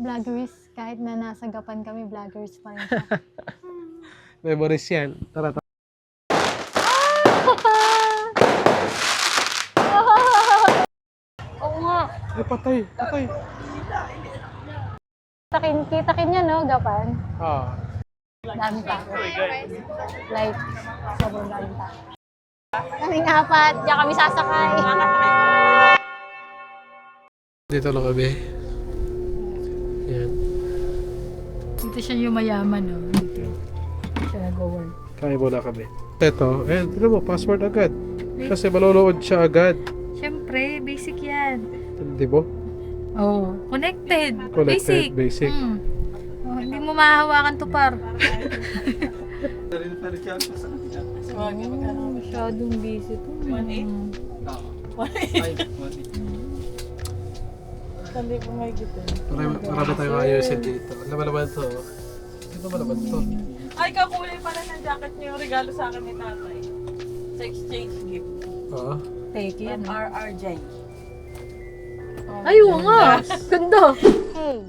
Vloggers, kahit na nasa Gapan kami, vloggers pa rin siya. Memories yan. Tara, tara. Oo nga. Ay, patay. Patay. Kita-kin niya, no, Gapan? Ah. Dami pa. Like, sobrang dami pa. Kaming apat, diyan kami sasakay. Dito lang kami. Yan. Dito siya yung mayaman, no? Dito siya nag-work. Kaya muna kami. Ito, ayan, tignan mo, password agad. Kasi manonood siya agad. Siyempre, basic yan. Hindi mo? Oh, connected. Connected, basic. Oh, hindi mo mahahawakan to par. Masyadong busy to. 1.8? Hindi po may gito. Marami tayong ayusin dito. Ano ba naman to? Ano ba naman to? Ay, kakulay pala ng jacket niyo yung regalo sa akin ni tatay. Sa exchange gift. Oo. Take yan. RRJ. Ay, oo nga. Ganda. Hey,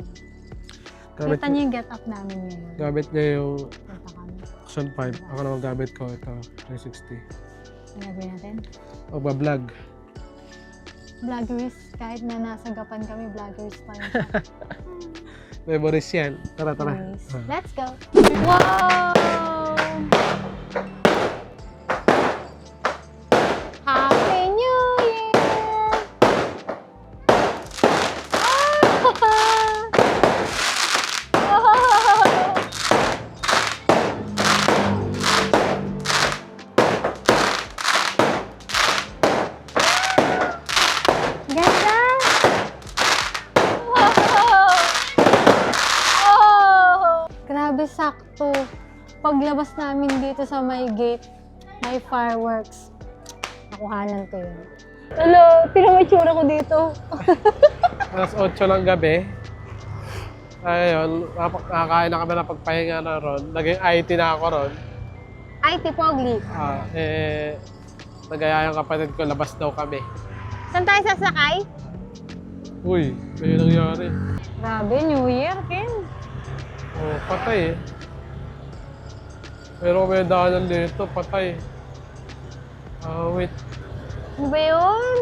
Gamit, kita niyo yung get up namin ngayon. gamit niya yung Kita kami. Action 5. Ako naman gamit ko ito, 360. Ano gagawin natin? Magbablog. Vloggers, kahit na nasa Gapan kami, vloggers pa rin siya. Memories yan. Tara, tara. Anyways, Ah. let's go! Wow! Happy New Year! Ganda! Wow! Oh! Grabe sakto. Paglabas namin dito sa may gate, may fireworks. Nakuhanan ko yun. Hello, tingnan mo yung tsura ko dito. Alas 8 ng gabi. Ayun, nakakain na kami na pagpahinga na ron. Naging IT na ako ron. Ay, Tipogli. Nagaya yung kapatid ko, labas daw kami. Saan tayo sasakay? Uy, may nangyari. Grabe, New Year, Ken. Oh, patay eh. Pero may daanan dito, patay. Wait. Ano ba yun?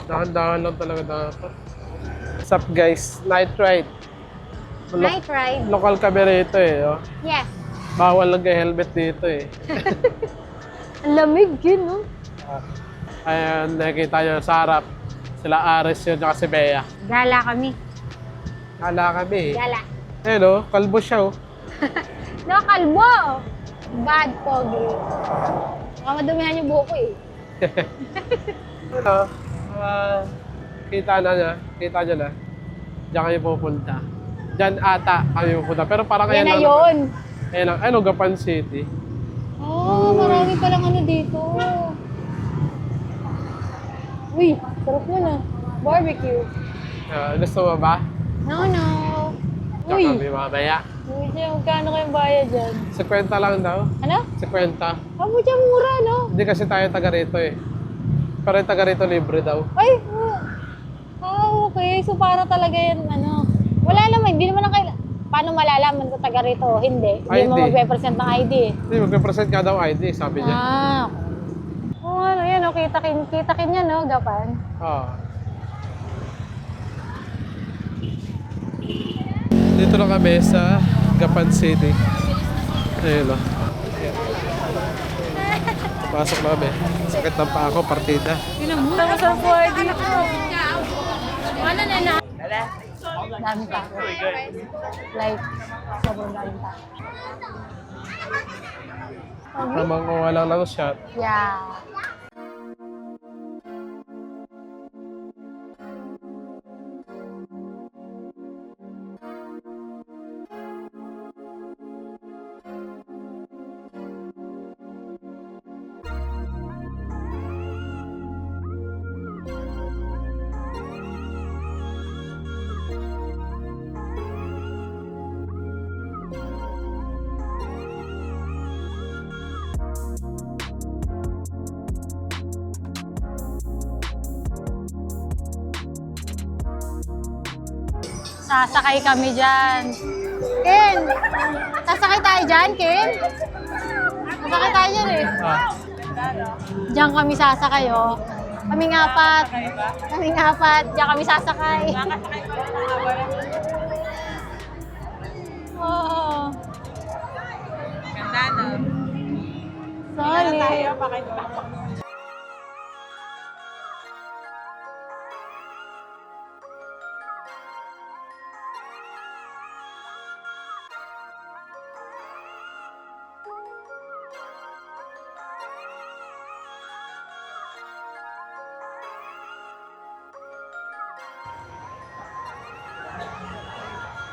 Dahan-dahan lang talaga dapat. What's up guys? Night ride. Night ride? Local kami rito eh. Oh. Yes. Bawal lang kay helmet dito eh. Ang lamig yun, no? Ayan, nakikita nyo sa harap. Sila Ares yun, tsaka si Bea. Gala kami. Kala kami eh. Gala. Ayun oh, kalbo siya oh. No, kalbo! Bad pogi. Baka madumihan yung buhok ko eh. Ano, kita nyo na. Diyan kayo pupunta. Diyan ata kami pupunta. Pero parang Yan na lang. yun. Ayan lang, ano, Gapan City. Oh, marami palang ano dito. Uy, sarap mo na. Barbecue. Gusto mo ba? No, no. Diyan Uy, kami mamaya. uy, siya, magkano kayong bayad dyan? 50 lang daw. Ano? 50. Amo dyan mura, no? Hindi kasi tayo taga rito eh. Pero yung taga rito libre daw. Ay, okay. So, para talaga yan, ano. Wala naman, hindi naman ang kailangan. Paano malalaman kung taga rito o hindi? Hindi mo ID. magpe-present ng ID eh. Hindi, magpe-present ka daw ID, sabi niya. Ah, okay. Oh, ano yan, oh, kita-kin niya, no, Gapan? Oo. Dito na kami sa Gapan City. Ayun o. Pasok na kami. Sakit ng paa ko, partida. Tapos ang buhay dito. Dami pa. Like, sobrang dami pa. Tamang kuha lang ng shot. Yeah. Sasakay kami dyan. Ken! Sasakay tayo dyan, Ken? Sasakay tayo dyan eh. Diyan kami sasakay, oh. Kaming apat. Kaming apat. Diyan kami sasakay. Oh. Ganda, no? Solid. Tayo, pakito.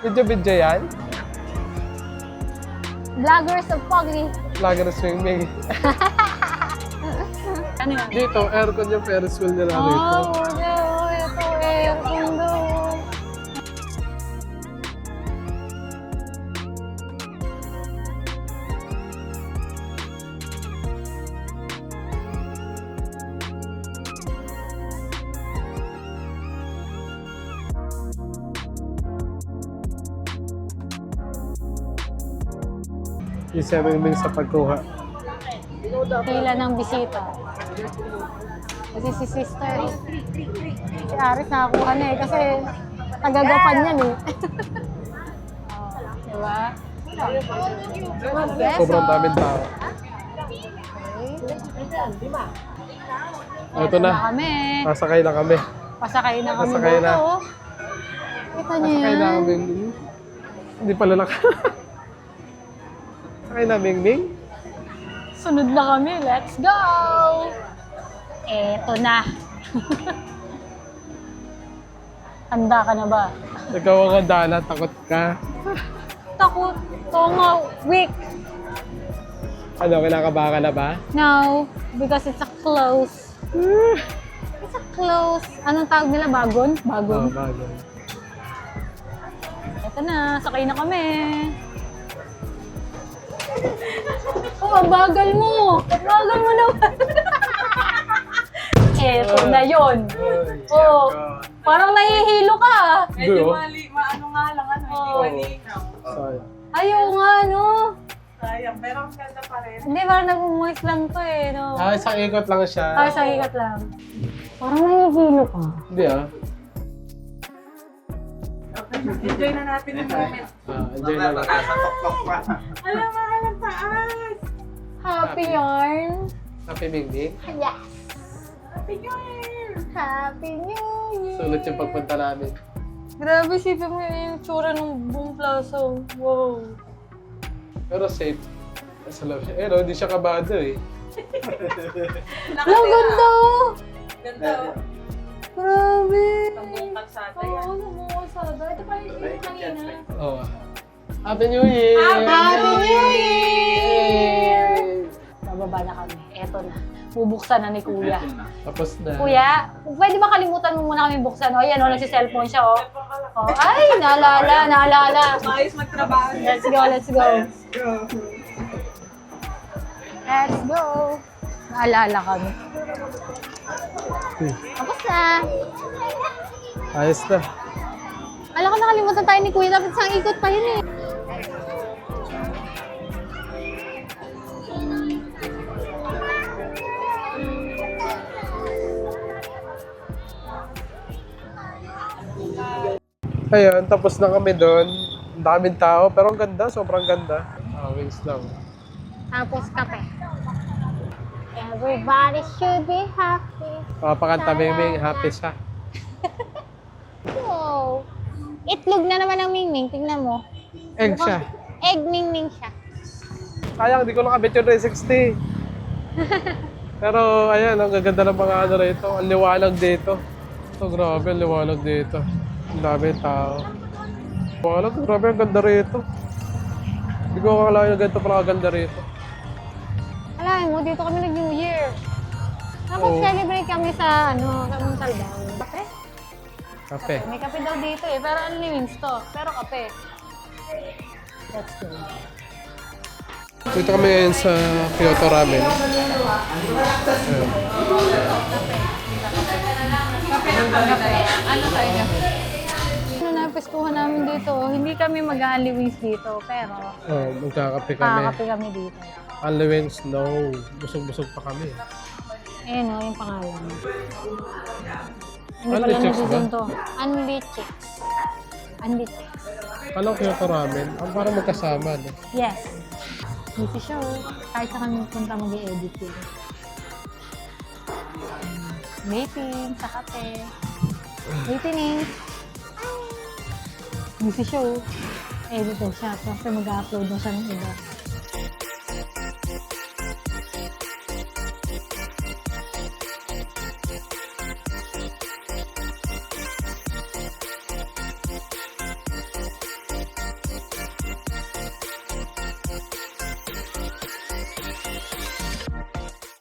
Video yan? Vloggers of Pogni. Vlogger swimming. Ano yan? Dito, aircon yung Ferris wheel nila dito. Ito aircon doon. Yung 7 minutes sa pagkuha. Pila ng bisita. Kasi si sister, si Aris nakakuha na eh. Kasi tagagapan yan eh. Diba? Yes, Sobrang daming tao. Ito na. kami. Sasakay na kami. Pasakay na kami Pasakay dito. na. Oh. Kita niyo Sasakay yan? na kami. Hindi pala Sakay na, Ming Ming. Sunod na kami. Let's go! Eto na. Handa ka na ba? Ikaw ang handa, takot ka. Takot. Tonga. Weak. Ano, kinakabahan ka na ba? No, because it's a close. It's a close. Anong tawag nila? Bagon? Bagon. Bago. Ito na, sakay na kami. Oh, ang bagal mo. Bagal mo naman. Eto na yun. Oh, parang nahihilo ka. Medyo Dulo. maano nga lang, ano, hindi Oo. malinaw. Sorry. Ayaw nga, no? Sayang, pero ang ganda pa rin. Hindi, parang nag-moist lang to eh, no? Isang ikot lang siya. Sa ikat lang. Parang nahihilo ka. Hindi Enjoy na natin yung moment. Enjoy na lang. Alam mo, alam taas! Happy yarn. Happy Ming Ming. Yes. Happy New Year! Happy New Year. Sulit yung pagpunta namin. Grabe, sipin mo yung tsura ng buong plaza. Wow. Pero safe. Nasa loob siya. no, hindi siya kabado eh. Ang ganda oh. Ganda, oh. Grabe. Ang buong kalsada Oo, yan. nabukasada. Ito pa yung kanina. Oo. Happy New Year! Happy New Year! Bababa na kami. Eto na. Bubuksan na ni Kuya. Tapos na. Kuya, pwede ba kalimutan mo muna kami buksan? O, yan o, nagsiselfone siya o. Oh, ay, naalala. Maayos magtrabaho. Let's go. Let's go. Naalala kami. Tapos na. Ayos na. Alam ko nakalimutan tayo ni Kuya. Dapat isang ikot pa yun eh. Ayun, tapos na kami doon. Ang daming tao, pero ang ganda, sobrang ganda. Wings lang. Tapos kape. Everybody should be happy. Papakanta Ming Ming, happy siya. Wow. Itlog na naman ang Mingming. Tingnan mo. Egg siya. Egg Mingming siya. Sayang, di ko nakabit yung 360. Pero ayan, ang gaganda ng mga ano rito. Ang liwanag dito. So grabe, ang liwanag dito. Ang dami tao. Liwanag, grabe, ang ganda rito. Hindi ko akalain na ganito pala kaganda rito. Alam mo, dito kami nag-New Year. Tapos Oo. celebrate kami sa, sa Montalban. Kape? Kape. May kape daw dito eh, pero ano ni Wings to? Pero kape. Let's go. Dito kami ngayon sa Kyoto Ramen. Ayan. Ano yung pestuhan namin dito. Hindi kami mag-Only Wings dito, pero Oh, magkakape kami. kakakape kami dito. Only Wings, no. Busog-busog pa kami. Ayan o, yung pangalan. Hindi Unli pala Chicks ba? nandun to. Unli Chicks. Unli Chicks. Kala ko Kyoto Ramen. Ang parang magkasama, no? Yes. Busy siya o. Kahit sa kami punta mag-i-edit yun. Waiting sa kape. Waiting eh. Busy siya o. Editor siya. Kasi mag-upload na siya ng iba.